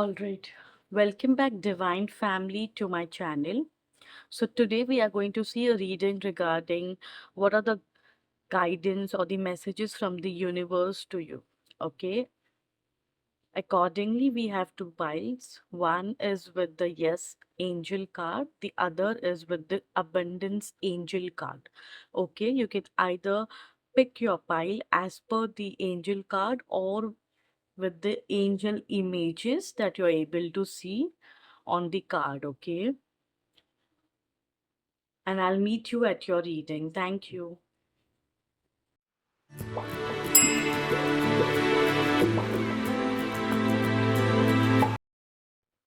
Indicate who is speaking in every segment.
Speaker 1: All right. Welcome back, Divine Family, to my channel. So, today we are going to see a reading regarding what are the guidance or the messages from the universe to you. Okay. Accordingly, we have two piles. One is with the Yes Angel card, the other is with the Abundance Angel card. Okay. You can either pick your pile as per the angel card or with the angel images that you're able to see on the card, okay? And I'll meet you at your reading. Thank you.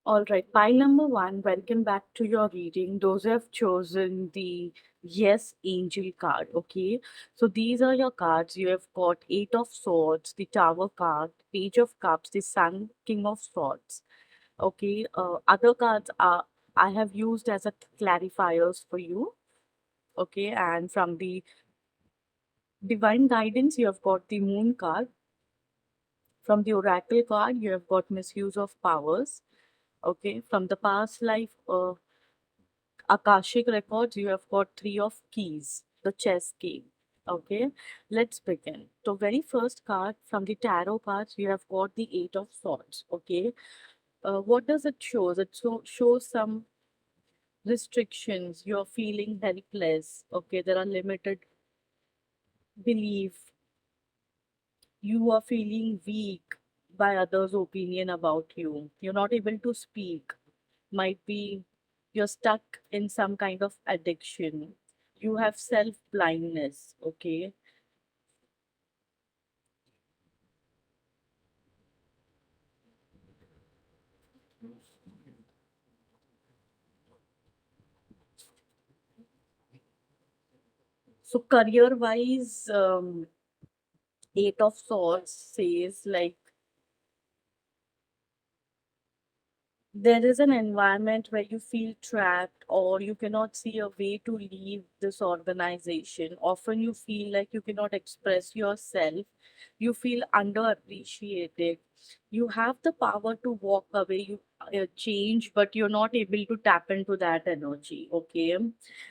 Speaker 1: All right, pile number one, welcome back to your reading. Those who have chosen the Yes Angel card, okay? So these are your cards. You have got Eight of Swords, the Tower card, Page of Cups, the Sun, King of Swords. Okay, other cards are I have used as a clarifiers for you. Okay, and from the divine guidance, you have got the Moon card. From the Oracle card, you have got misuse of powers. Okay, from the past life, Akashic records, you have got Three of Keys, the chess game. Okay, let's begin. So, very first card from the tarot cards, you have got the Eight of Swords. Okay, what does it show? Shows some restrictions. You're feeling helpless. Okay, there are limited belief. You are feeling weak by others' opinion about you. You're not able to speak. Might be you're stuck in some kind of addiction. You have self blindness. Okay. So career wise, Eight of Swords says like there is an environment where you feel trapped or you cannot see a way to leave this organization. Often you feel like you cannot express yourself. You feel underappreciated. You have the power to walk away, you change, but you're not able to tap into that energy. Okay.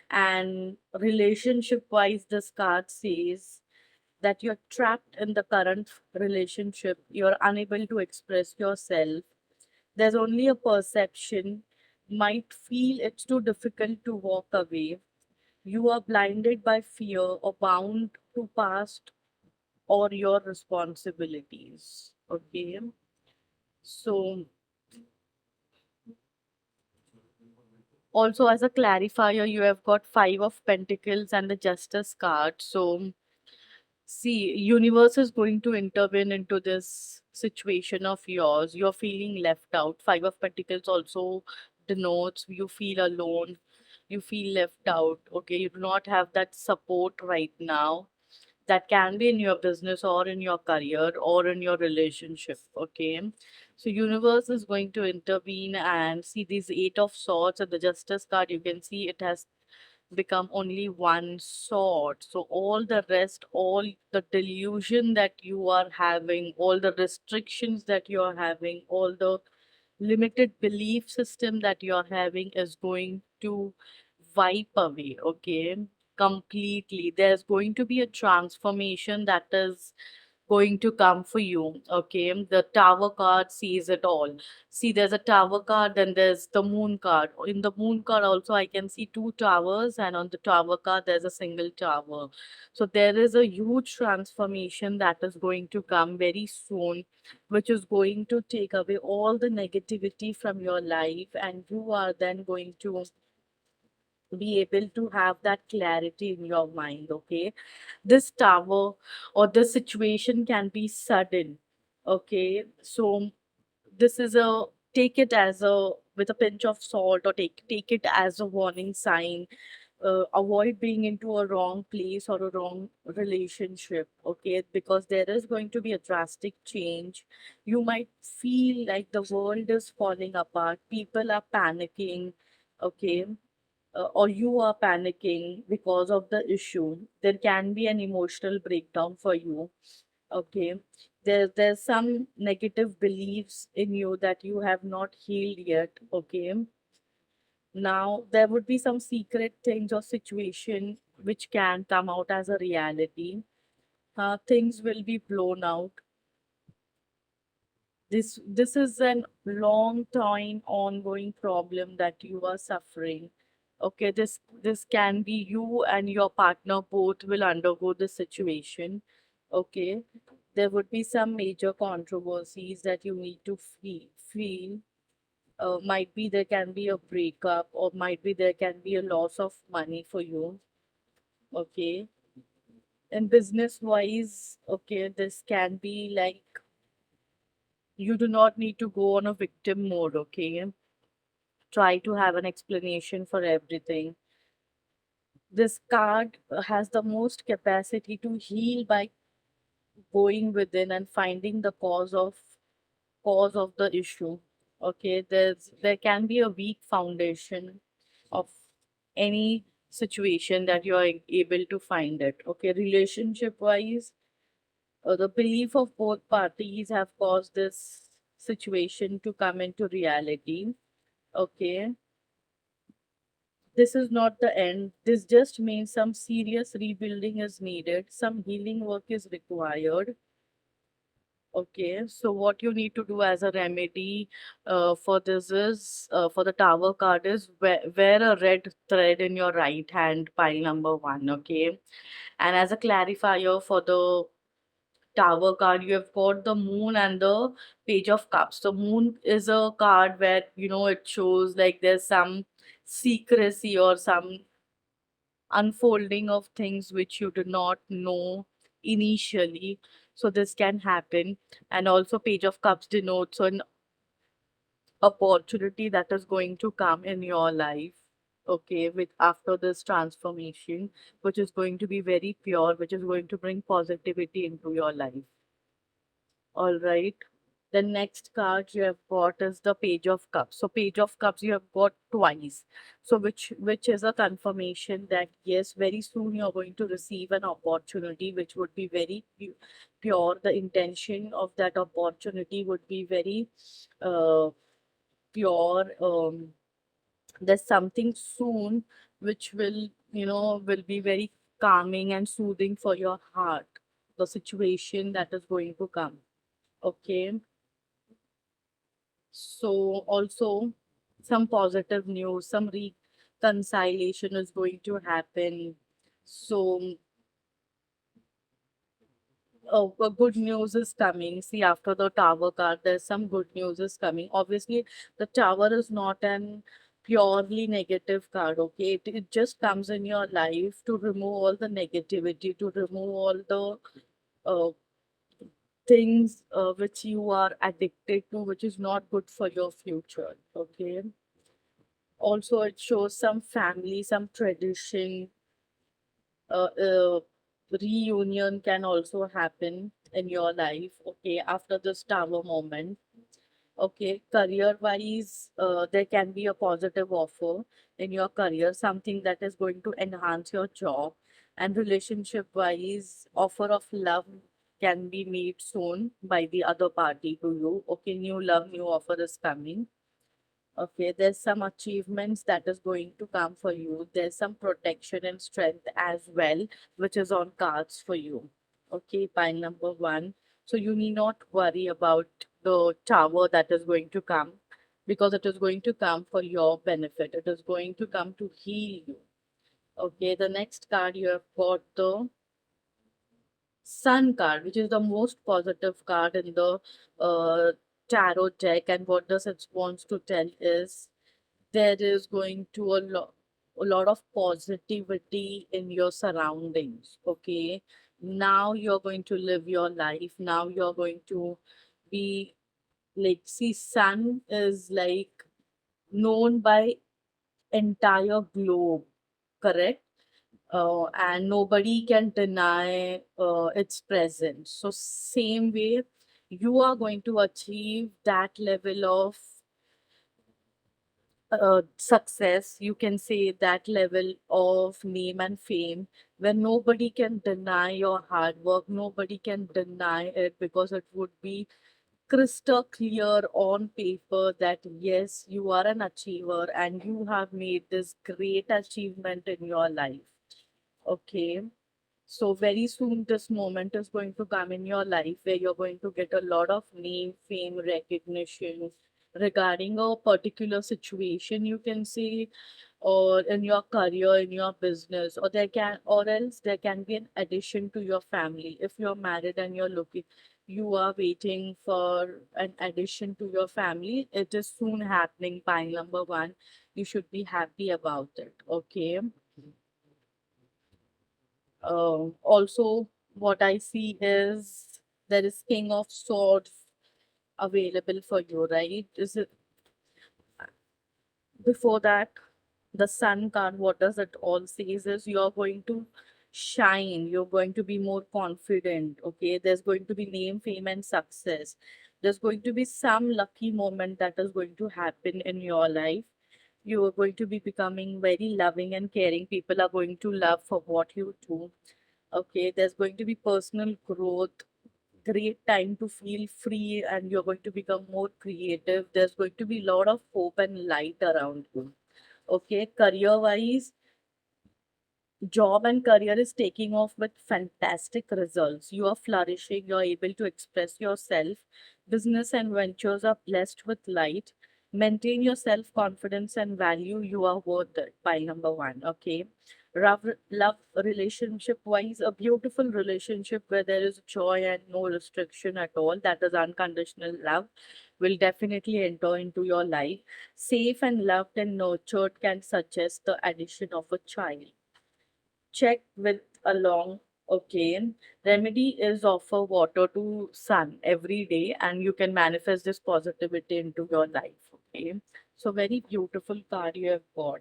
Speaker 1: And relationship wise, this card says that you're trapped in the current relationship. You're unable to express yourself. There's only a perception, might feel it's too difficult to walk away. You are blinded by fear or bound to past or your responsibilities. Okay. So, also as a clarifier, you have got Five of Pentacles and the Justice card. So, see, universe is going to intervene into this situation of yours. You're feeling left out. Five of Pentacles also denotes you feel alone, you feel left out. Okay, you do not have that support right now. That can be in your business or in your career or in your relationship. Okay, so universe is going to intervene and see these Eight of Swords and the Justice card. You can see it has become only one sword. So all the rest, all the delusion that you are having, all the restrictions that you are having, all the limited belief system that you are having is going to wipe away. Okay, completely. There's going to be a transformation that is going to come for you. Okay, the Tower card sees it all. See, there's a Tower card, then there's the Moon card. In the Moon card also I can see two towers, and on the Tower card there's a single tower. So there is a huge transformation that is going to come very soon, which is going to take away all the negativity from your life, and you are then going to be able to have that clarity in your mind. Okay, this tower or the situation can be sudden. Okay, so this is a, take it as a with a pinch of salt, or take it as a warning sign. Avoid being into a wrong place or a wrong relationship. Okay, because there is going to be a drastic change. You might feel like the world is falling apart, people are panicking. Okay, or you are panicking because of the issue, there can be an emotional breakdown for you. Okay, There's some negative beliefs in you that you have not healed yet. Okay, now there would be some secret things or situation which can come out as a reality. Things will be blown out. This is an long time ongoing problem that you are suffering. Okay, this can be you and your partner both will undergo this situation. Okay, there would be some major controversies that you need to feel. Might be there can be a breakup, or might be there can be a loss of money for you. Okay, and business wise, okay, this can be like you do not need to go on a victim mode. Okay, try to have an explanation for everything. This card has the most capacity to heal by going within and finding the cause of the issue. Okay, there can be a weak foundation of any situation that you are able to find it. Okay, relationship wise, the belief of both parties have caused this situation to come into reality. Okay, this is not the end. This just means some serious rebuilding is needed, some healing work is required. Okay, so what you need to do as a remedy for this is for the tower card is wear a red thread in your right hand, pile number one. Okay, and as a clarifier for the tower card, you have got the moon and the page of cups. The moon is a card where it shows like there's some secrecy or some unfolding of things which you do not know initially. So this can happen. And also page of cups denotes an opportunity that is going to come in your life. Okay, with after this transformation, which is going to be very pure, which is going to bring positivity into your life. All right. The next card you have got is the Page of Cups. So Page of Cups you have got twice. So which is a confirmation that yes, very soon you're going to receive an opportunity which would be very pure. The intention of that opportunity would be very uh, pure. There's something soon which will be very calming and soothing for your heart. The situation that is going to come. Okay. So also some positive news, some reconciliation is going to happen. So good news is coming. See, after the tower card, there's some good news is coming. Obviously, the tower is not an purely negative card. Okay, it just comes in your life to remove all the negativity, to remove all the uh, things which you are addicted to, which is not good for your future. Okay. Also, it shows some family, some tradition, uh, uh, reunion can also happen in your life. Okay, after this tower moment. Okay, career wise, there can be a positive offer in your career, something that is going to enhance your job. And relationship wise, offer of love can be made soon by the other party to you. Okay, new love, new offer is coming. Okay, there's some achievements that is going to come for you. There's some protection and strength as well, which is on cards for you. Okay, pile number one. So you need not worry about the tower that is going to come because it is going to come for your benefit. It is going to come to heal you. Okay, the next card you have got the Sun card, which is the most positive card in the uh, tarot deck. And what does it wants to tell is there is going to a lot of positivity in your surroundings. Okay, now you're going to live your life. Now you're going to be like, see, sun is like known by entire globe, correct? And nobody can deny its presence. So same way, you are going to achieve that level of success, you can say that level of name and fame, where nobody can deny your hard work, nobody can deny it, because it would be crystal clear on paper that yes, you are an achiever and you have made this great achievement in your life. Okay. So very soon this moment is going to come in your life where you're going to get a lot of name, fame, recognition regarding a particular situation, you can say, or in your career, in your business, or there can, or else there can be an addition to your family. If you're married and you're looking, you are waiting for an addition to your family, it is soon happening. Pile number one, you should be happy about it. Okay. Also, what I see is there is King of Swords available for you, right? Is it before that? The Sun card, what does it all says is you're going to shine, you're going to be more confident. Okay, there's going to be name, fame, and success. There's going to be some lucky moment that is going to happen in your life. You are going to be becoming very loving and caring. People are going to love for what you do. Okay, there's going to be personal growth, great time to feel free, and you're going to become more creative. There's going to be a lot of hope and light around you. Okay, career wise, job and career is taking off with fantastic results. You are flourishing, you're able to express yourself. Business and ventures are blessed with light. Maintain your self confidence and value. You are worth it. Pile number one. Okay. Love relationship wise, a beautiful relationship where there is joy and no restriction at all. That is unconditional love. Will definitely enter into your life. Safe and loved and nurtured can suggest the addition of a child. Check with along. Okay, remedy is offer water to sun every day and you can manifest this positivity into your life. Okay, so very beautiful card you have got.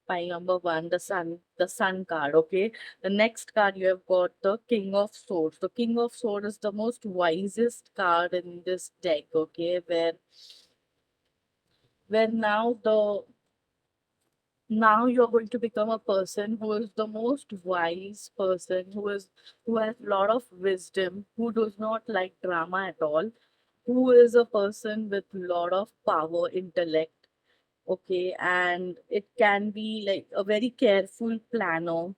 Speaker 1: Pile number one, the sun card. Okay, the next card you have got the King of Swords. The King of Swords is the most wisest card in this deck. Okay, where now you're going to become a person who is the most wise person, who has a lot of wisdom, who does not like drama at all, who is a person with lot of power, intellect. Okay, and it can be like a very careful planner.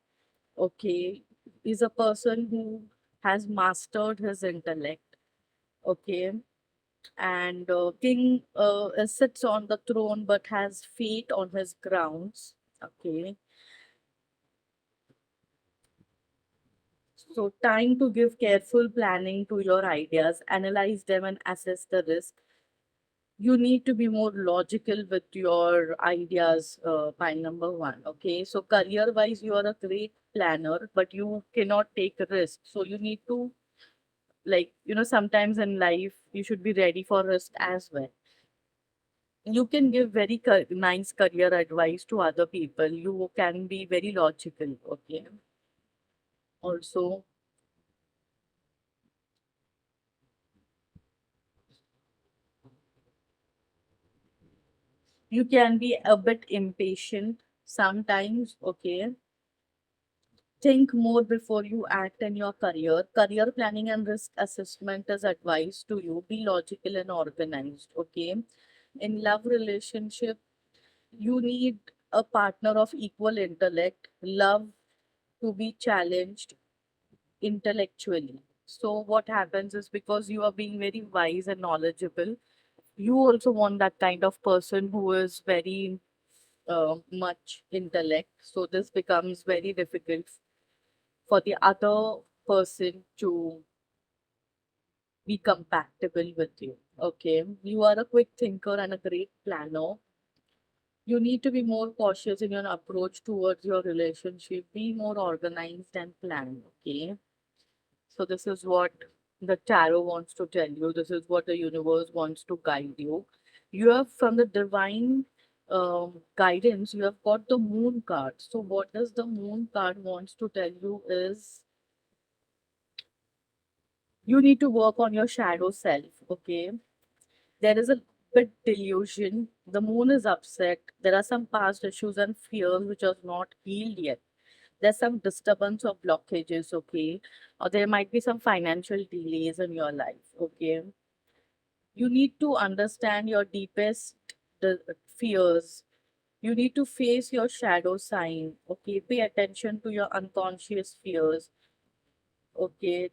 Speaker 1: Okay, is a person who has mastered his intellect. Okay, and king sits on the throne but has feet on his grounds. Okay, so, time to give careful planning to your ideas, analyze them, and assess the risk. You need to be more logical with your ideas, by number one. Okay, so career wise, you are a great planner, but you cannot take risk. So, you need to, like, sometimes in life, you should be ready for risk as well. You can give very nice career advice to other people. You can be very logical. Okay, also. You can be a bit impatient sometimes. Okay, think more before you act in your career planning and risk assessment is advised to you. Be logical and organized. Okay, in love relationship, you need a partner of equal intellect, love to be challenged intellectually. So what happens is, because you are being very wise and knowledgeable, you also want that kind of person who is very much intellect. So this becomes very difficult for the other person to be compatible with you. Okay, you are a quick thinker and a great planner. You need to be more cautious in your approach towards your relationship. Be more organized and planned. Okay, so this is what the tarot wants to tell you. This is what the universe wants to guide you. You have, from the divine guidance, you have got the moon card. So what does the moon card wants to tell you is you need to work on your shadow self. Okay, there is a bit delusion. The moon is upset. There are some past issues and fears which are not healed yet. There's some disturbance or blockages, okay? Or there might be some financial delays in your life, okay? You need to understand your deepest fears. You need to face your shadow sign, okay? Pay attention to your unconscious fears, okay?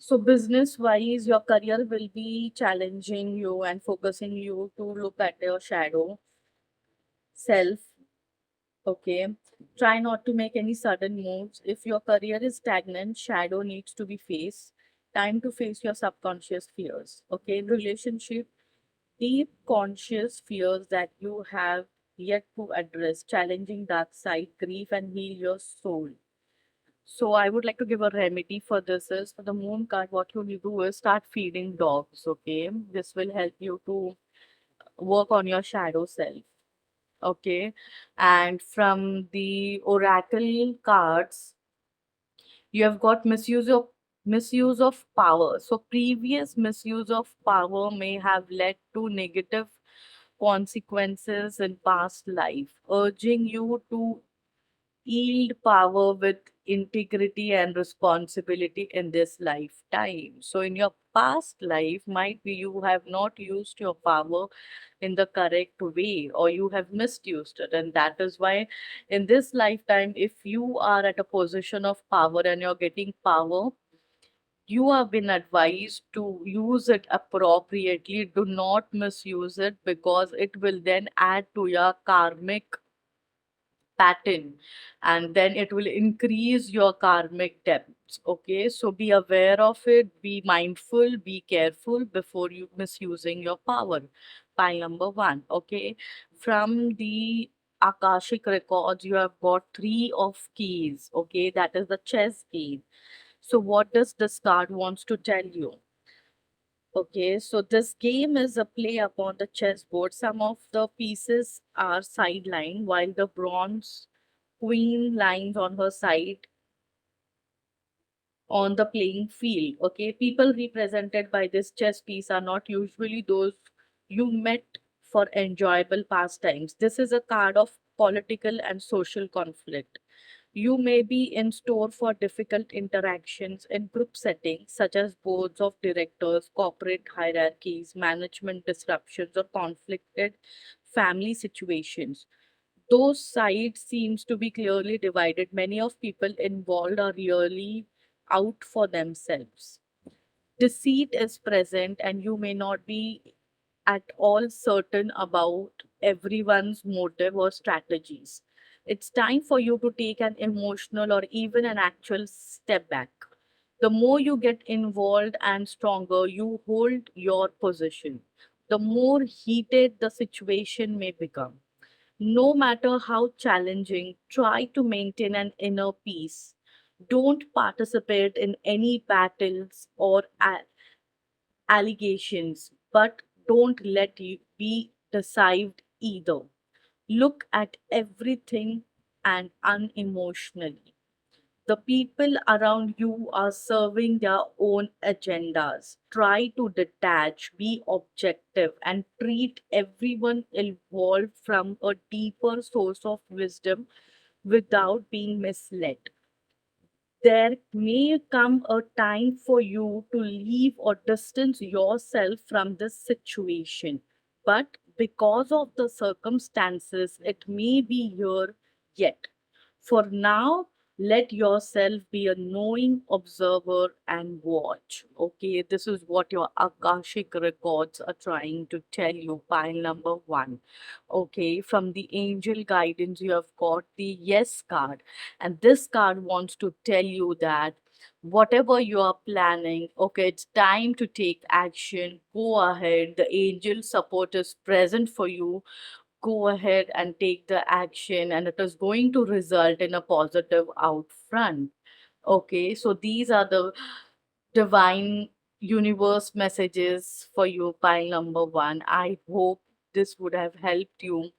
Speaker 1: So, business wise, your career will be challenging you and focusing you to look at your shadow self. Okay. Try not to make any sudden moves. If your career is stagnant, shadow needs to be faced. Time to face your subconscious fears. Okay. Relationship, deep conscious fears that you have yet to address, challenging dark side, grief, and heal your soul. So I would like to give a remedy for this is for the moon card, what you need to do is start feeding dogs. Okay. This will help you to work on your shadow self. Okay. And from the oracle cards, you have got misuse of power. So previous misuse of power may have led to negative consequences in past life, urging you to yield power with integrity and responsibility in this lifetime. So, in your past life, might be you have not used your power in the correct way or you have misused it. And that is why, in this lifetime, if you are at a position of power and you're getting power, you have been advised to use it appropriately. Do not misuse it because it will then add to your karmic pattern and then it will increase your karmic debts. Okay, so be aware of it, be mindful, be careful before you misusing your power. Pile number one. Okay, from the akashic records you have got three of keys. Okay, that is the chess game. So what does this card wants to tell you? Okay, so this game is a play upon the chessboard. Some of the pieces are sidelined while the bronze queen lines on her side on the playing field. Okay, people represented by this chess piece are not usually those you met for enjoyable pastimes. This is a card of political and social conflict. You may be in store for difficult interactions in group settings such as boards of directors, corporate hierarchies, management disruptions, or conflicted family situations. Those sides seems to be clearly divided. Many of people involved are really out for themselves. Deceit is present and you may not be at all certain about everyone's motive or strategies. It's time for you to take an emotional or even an actual step back. The more you get involved and stronger you hold your position, the more heated the situation may become. No matter how challenging, try to maintain an inner peace. Don't participate in any battles or allegations, but don't let you be deceived either. Look at everything and unemotionally. The people around you are serving their own agendas. Try to detach, be objective, and treat everyone involved from a deeper source of wisdom without being misled. There may come a time for you to leave or distance yourself from this situation. But because of the circumstances, it may be here yet. For now, let yourself be a knowing observer and watch. Okay, this is what your Akashic records are trying to tell you. Pile number one. Okay, from the angel guidance, you have got the yes card, and this card wants to tell you that whatever you are planning, okay, it's time to take action. Go ahead. The angel support is present for you. Go ahead and take the action, and it is going to result in a positive outfront. Okay, so these are the divine universe messages for you, pile number one. I hope this would have helped you,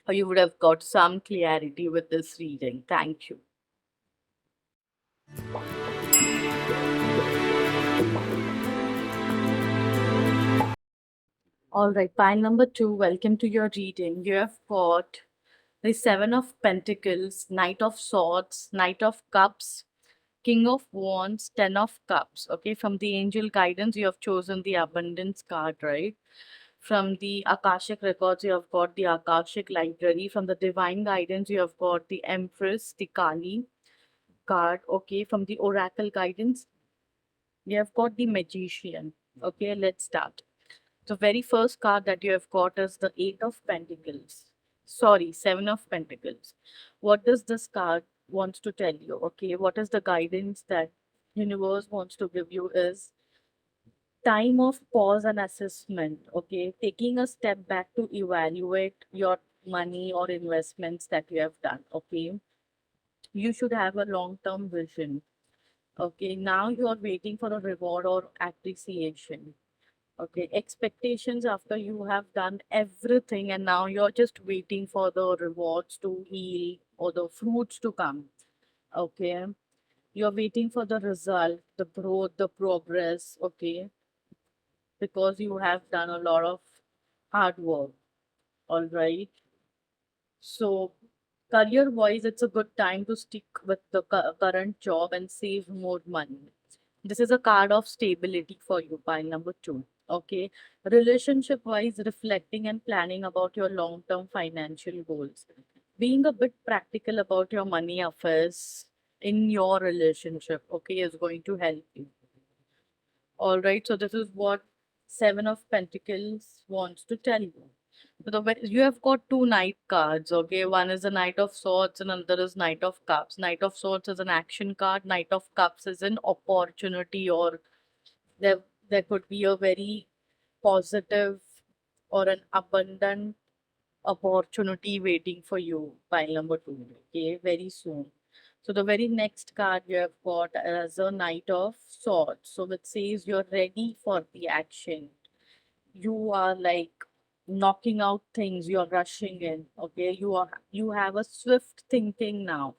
Speaker 1: or you would have got some clarity with this reading. Thank you. All right, pile number two, welcome to your reading. You have got the Seven of Pentacles, Knight of Swords, Knight of Cups, King of Wands, Ten of Cups. Okay, from the angel guidance, you have chosen the abundance card, right? From the Akashic records, you have got the Akashic library. From the divine guidance, you have got the Empress, the Kali card. Okay, from the oracle guidance, you have got the Magician. Okay, let's start. The very first card that you have got is the Eight of Pentacles. Sorry, Seven of Pentacles. What does this card wants to tell you? Okay, what is the guidance that universe wants to give you is time of pause and assessment. Okay, taking a step back to evaluate your money or investments that you have done. Okay, you should have a long-term vision. Okay, now you are waiting for a reward or appreciation. Okay, expectations after you have done everything and now you're just waiting for the rewards to heal or the fruits to come. Okay, you're waiting for the result, the growth, the progress. Okay, because you have done a lot of hard work. All right. So, career wise, it's a good time to stick with the current job and save more money. This is a card of stability for you, pile number two. Okay. Relationship wise, reflecting and planning about your long term financial goals. Being a bit practical about your money affairs in your relationship, okay, is going to help you. All right. So, this is what Seven of Pentacles wants to tell you. So you have got two knight cards, okay? One is a Knight of Swords and another is Knight of Cups. Knight of Swords is an action card. Knight of Cups is an opportunity, or there could be a very positive or an abundant opportunity waiting for you. Pile number two, okay? Very soon. So the very next card you have got as a Knight of Swords. So it says you're ready for the action. You are like knocking out things, you're rushing in. Okay, you have a swift thinking now.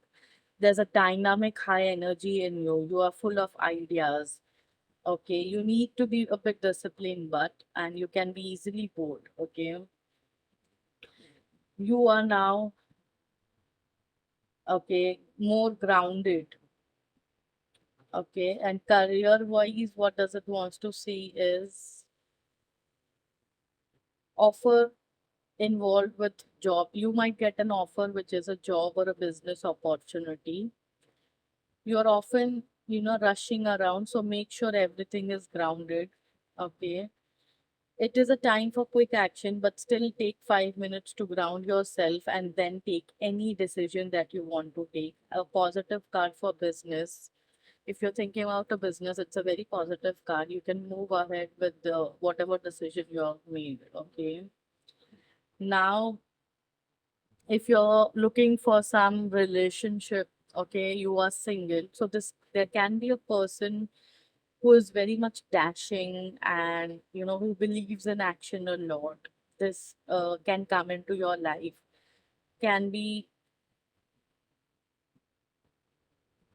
Speaker 1: There's a dynamic high energy in you. You are full of ideas. Okay, you need to be a bit disciplined, but and you can be easily bored. Okay, you are now, okay, more grounded. Okay, and career wise, what does it wants to say is offer involved with job. You might get an offer which is a job or a business opportunity. You're often, rushing around, so make sure everything is grounded. Okay, it is a time for quick action, but still take 5 minutes to ground yourself and then take any decision that you want to take. A positive card for business. If you're thinking about a business, it's a very positive card. You can move ahead with the whatever decision you have made. Okay, now if you're looking for some relationship, okay, you are single, so this there can be a person who is very much dashing and who believes in action a lot. This can come into your life, can be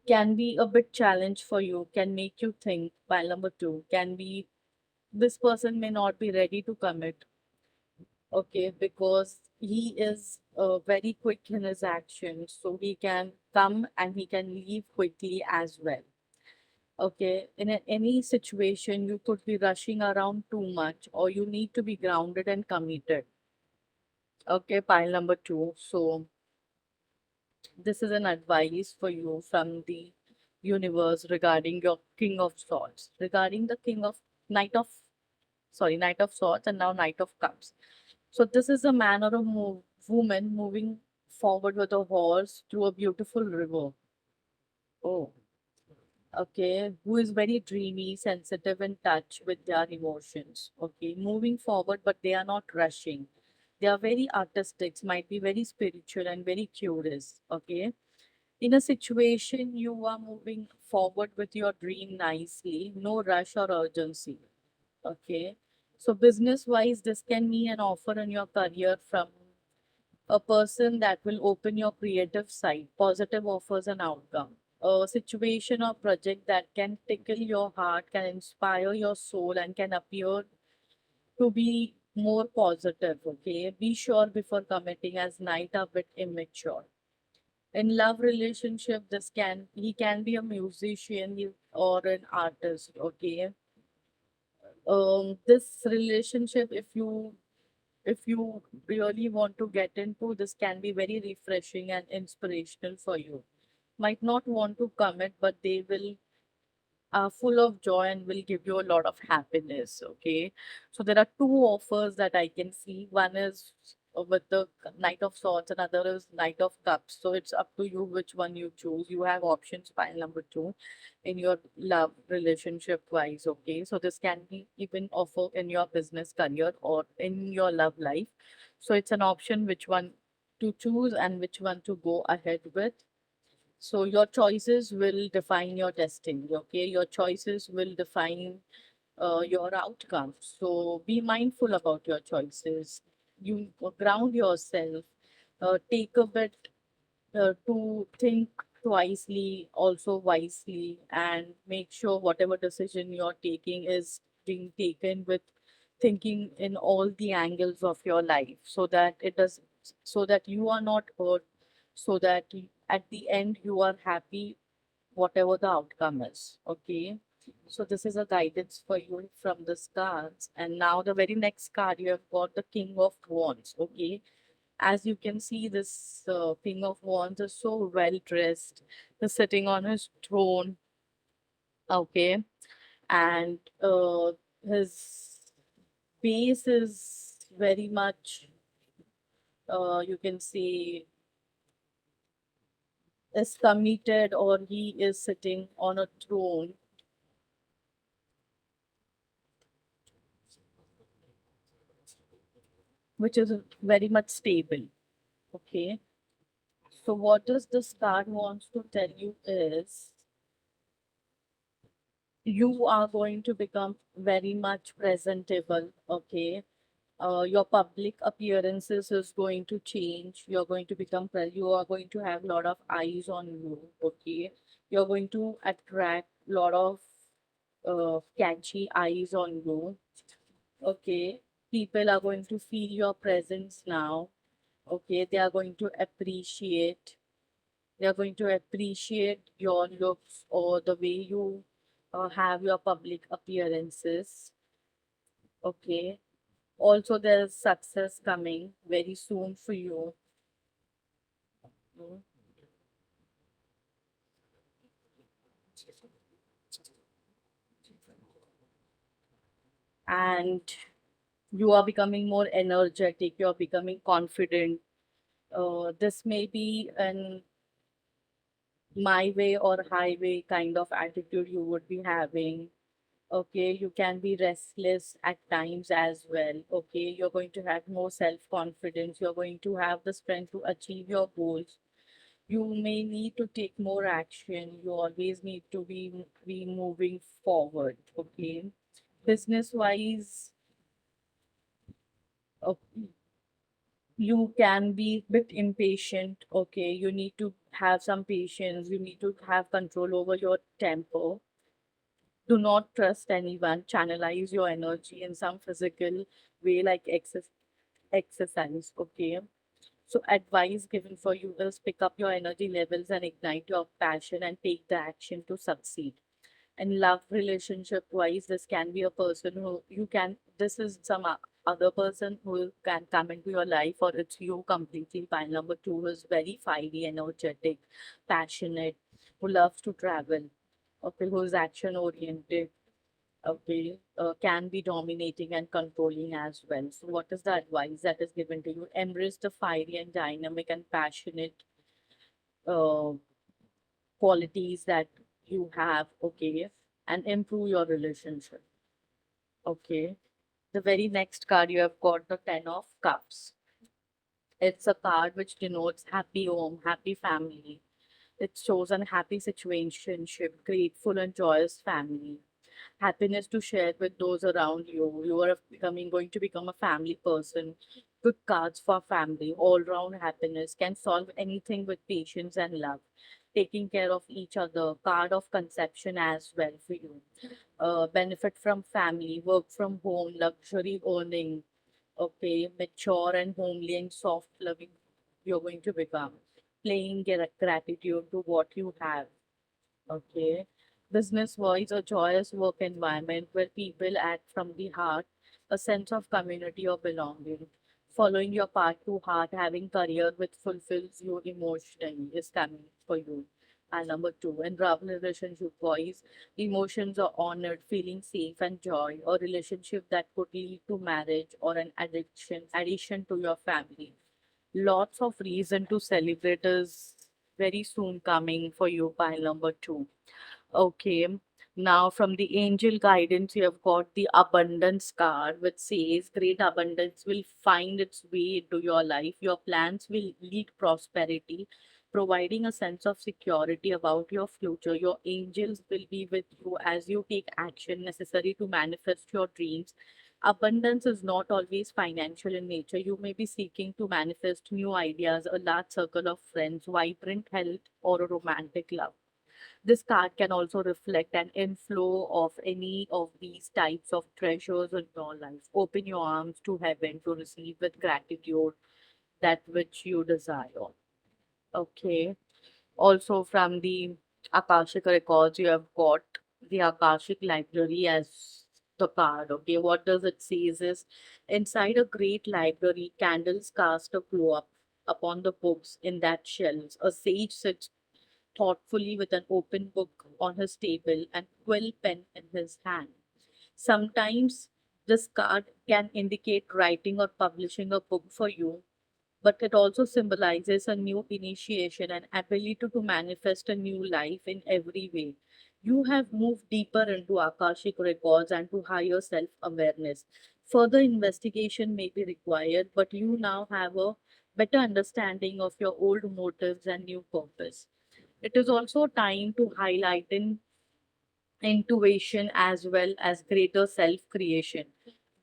Speaker 1: can be a bit challenge for you, can make you think. Pile number two can be this person may not be ready to commit. Okay, because he is very quick in his actions, so he can come and he can leave quickly as well. Okay, in any situation, you could be rushing around too much, or you need to be grounded and committed. Okay, pile number two. So, this is an advice for you from the universe regarding your King of Swords, regarding the King of Knight of, sorry, Knight of Swords, and now Knight of Cups. So this is a man or a woman moving forward with a horse through a beautiful river. Oh, okay. Who is very dreamy, sensitive, in touch with their emotions. Okay, moving forward, but they are not rushing. They are very artistic, might be very spiritual and very curious. Okay, in a situation you are moving forward with your dream nicely, no rush or urgency. Okay, So business wise, this can be an offer in your career from a person that will open your creative side, positive offers and outcome. A situation or project that can tickle your heart, can inspire your soul, and can appear to be more positive. Okay, be sure before committing, as night a bit immature. In love relationship, this can he can be a musician or an artist. Okay, this relationship, if you really want to get into, this can be very refreshing and inspirational for you. Might not want to commit, but they will are full of joy and will give you a lot of happiness. Okay, so there are two offers that I can see. One is with the Knight of Swords, another is Knight of Cups. So it's up to you which one you choose. You have options pile number two in your love relationship wise. Okay, so this can be even offer in your business career or in your love life. So it's an option which one to choose and which one to go ahead with. So your choices will define your destiny. Okay, your choices will define your outcome. So be mindful about your choices. You ground yourself. Take a bit to think twicely, also wisely, and make sure whatever decision you're taking is being taken with thinking in all the angles of your life, so that it does, so that you are not hurt, so that at the end you are happy, whatever the outcome is. Okay. So this is a guidance for you from the cards. And now the very next card you have got the King of Wands. Okay, as you can see, this King of Wands is so well dressed. He's sitting on his throne. Okay, and his face is very much, you can see, is committed, or he is sitting on a throne, which is very much stable. Okay, so what does this card wants to tell you is you are going to become very much presentable. Okay, your public appearances is going to change. You're going to become you are going to have a lot of eyes on you. Okay, you're going to attract a lot of catchy eyes on you. Okay, people are going to feel your presence now. Okay, they are going to appreciate your looks or the way you have your public appearances. Okay, also there's success coming very soon for you. Mm. And you are becoming more energetic, you're becoming confident. This may be an my way or highway kind of attitude you would be having. Okay, you can be restless at times as well. Okay, you're going to have more self confidence, you're going to have the strength to achieve your goals. You may need to take more action. You always need to be moving forward. Okay, business wise, you can be a bit impatient. Okay, you need to have some patience, you need to have control over your temper. Do not trust anyone. Channelize your energy in some physical way, like exercise. Okay, so advice given for you is pick up your energy levels and ignite your passion and take the action to succeed. In love relationship wise, this can be a person who you can, this is some other person who can come into your life, or it's you completely. Pile number two is very fiery, energetic, passionate, who loves to travel. Okay, who is action oriented. Okay, can be dominating and controlling as well. So what is the advice that is given to you? Embrace the fiery and dynamic and passionate uh, qualities that you have. Okay, and improve your relationship. Okay, the very next card you have got the Ten of Cups. It's a card which denotes happy home, happy family. It shows an happy situationship, grateful and joyous family. happiness to share with those around you. You are becoming going to become a family person. Good cards for family, all round happiness, can solve anything with patience and love. Taking care of each other, card of conception as well for you. Benefit from family, work from home, luxury earning, okay, mature and homely and soft loving you're going to become. Playing gratitude to what you have. Okay. Business wise, a joyous work environment where people act from the heart, a sense of community or belonging. Following your path to heart, having career which fulfills you emotionally is coming for you. And number two, in love relationship wise, emotions are honored, feeling safe and joy, a relationship that could lead to marriage or an addition to your family. Lots of reason to celebrate is very soon coming for you, pile number two. Okay. Now, from the angel guidance, you have got the abundance card, which says great abundance will find its way into your life. Your plans will lead prosperity, providing a sense of security about your future. Your angels will be with you as you take action necessary to manifest your dreams. Abundance is not always financial in nature. You may be seeking to manifest new ideas, a large circle of friends, vibrant health, or a romantic love. This card can also reflect an inflow of any of these types of treasures in your life. Open your arms to heaven to receive with gratitude that which you desire. Okay. Also, from the Akashic records, you have got the Akashic library as the card. Okay. What does it say is inside a great library, candles cast a glow up upon the books in that shelves. A sage sits thoughtfully with an open book on his table and quill pen in his hand. Sometimes this card can indicate writing or publishing a book for you, but it also symbolizes a new initiation and ability to manifest a new life in every way. You have moved deeper into Akashic records and to higher self awareness. Further investigation may be required, but you now have a better understanding of your old motives and new purpose. It is also time to highlight in intuition as well as greater self creation.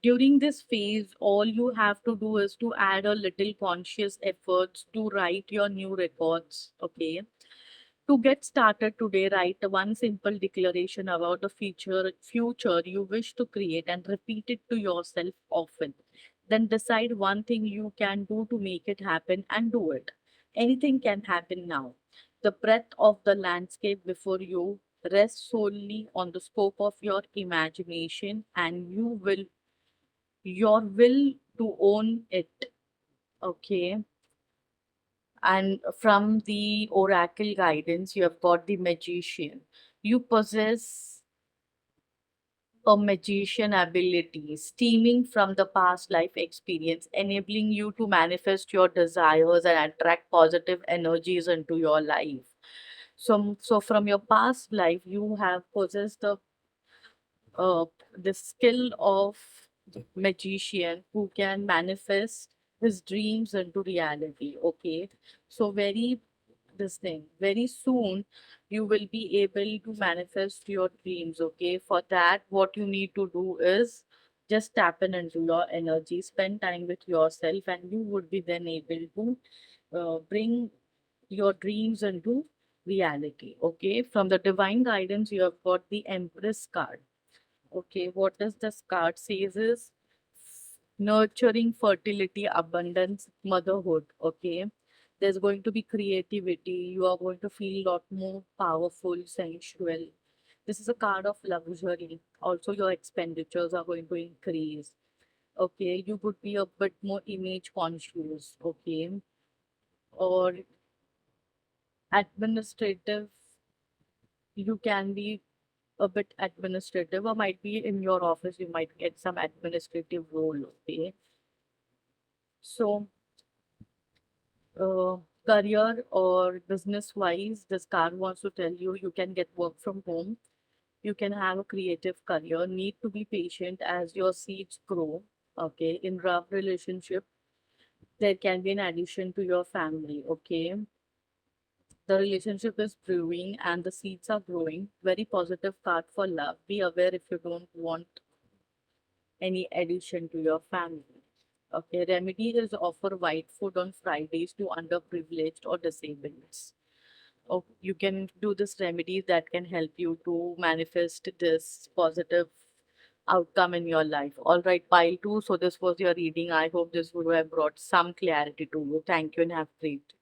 Speaker 1: During this phase, all you have to do is to add a little conscious efforts to write your new records. Okay. To get started today, write one simple declaration about the future you wish to create and repeat it to yourself often. Then decide one thing you can do to make it happen and do it. Anything can happen now. The breadth of the landscape before you rests solely on the scope of your imagination and your will to own it. Okay. And from the oracle guidance, you have got the magician. You possess a magician ability stemming from the past life experience, enabling you to manifest your desires and attract positive energies into your life. So from your past life, you have possessed uh, the skill of magician who can manifest his dreams into reality. Okay, so this thing very soon you will be able to manifest your dreams. Okay, for that what you need to do is just tap in into your energy, spend time with yourself, and you would be then able to bring your dreams into reality. Okay, from the divine guidance you have got the empress card. Okay, what does this card says is nurturing fertility, abundance, motherhood. Okay, there's going to be creativity. You are going to feel a lot more powerful, sensual. This is a card of luxury. Also, your expenditures are going to increase. Okay, you would be a bit more image conscious. Okay, or administrative. You can be a bit administrative, or might be in your office you might get some administrative role. Okay, so career or business wise, this card wants to tell you you can get work from home, you can have a creative career, need to be patient as your seeds grow. Okay, in rough relationship there can be an addition to your family. Okay, The relationship is brewing and the seeds are growing. Very positive card for love. Be aware if you don't want any addition to your family. Okay, remedy is offer white food on Fridays to underprivileged or disabled. Oh, you can do this remedy that can help you to manifest this positive outcome in your life. All right, pile two. So this was your reading. I hope this would have brought some clarity to you. Thank you and have a great day.